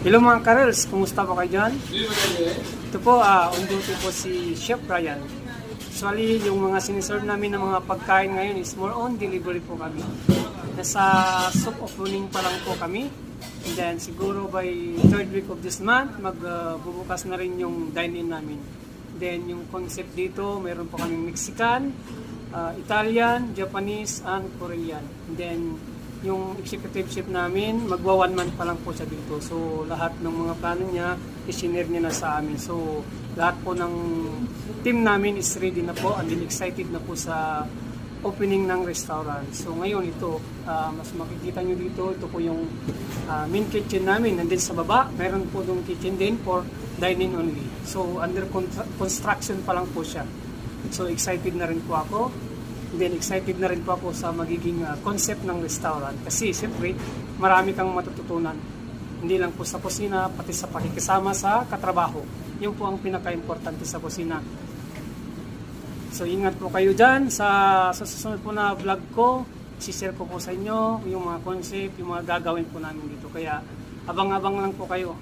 Hello mga Karels, kumusta po kayo dyan? Ito po, on duty po si Chef Brian. Actually, yung mga siniserve namin ng mga pagkain ngayon is more on delivery po kami. Nasa soft opening pa lang po kami. And then siguro by third week of this month, magbubukas na rin yung dine-in namin. Then yung concept dito, meron po kaming Mexican, Italian, Japanese, and Korean. And then yung executive chef namin, magwa 1 month pa lang po siya dito. So, lahat ng mga plano niya, isinare niya na sa amin. So, lahat po ng team namin is ready na po and then excited na po sa opening ng restaurant. So, ngayon ito, mas makikita nyo dito, ito po yung main kitchen namin. And then sa baba, meron po yung kitchen din for dining only. So, under construction pa lang po siya. So, excited na rin po ako. Then excited na rin po ako sa magiging concept ng restaurant kasi siyempre marami kang matututunan. Hindi lang po sa kusina, pati sa pakikisama sa katrabaho. Yun po ang pinaka-importante sa kusina. So ingat po kayo dyan sa susunod po na vlog ko. I-share ko po sa inyo yung mga concept, yung mga gagawin po namin dito. Kaya abang-abang lang po kayo.